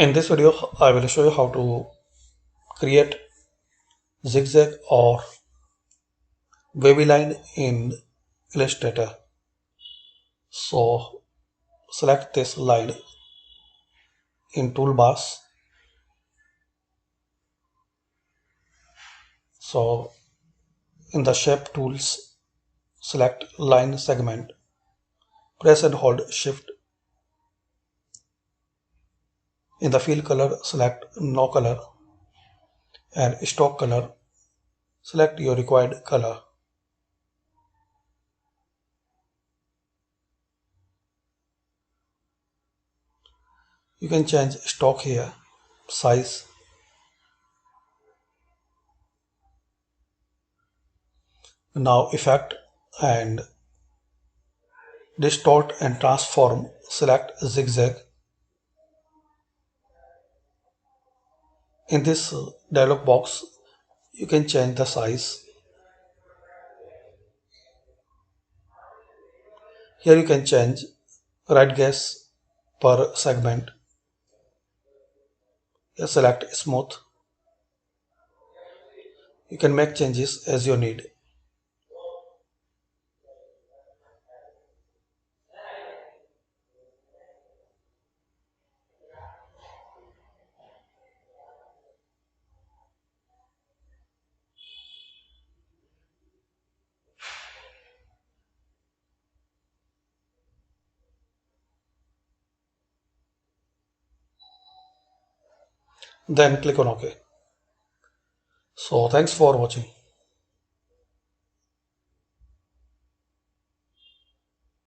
In this video, I will show you how to create zigzag or wavy line in Illustrator. So select this line in toolbars. So in the shape tools, select line segment, press and hold shift. In the fill color, select no color, and stock color, select your required color. You can change stock here, size. Now effect and distort and transform, select zigzag. In this dialog box, you can change the size. Here you can change radius per segment. Here select smooth. You can make changes as you need. Then click on OK. So thanks for watching.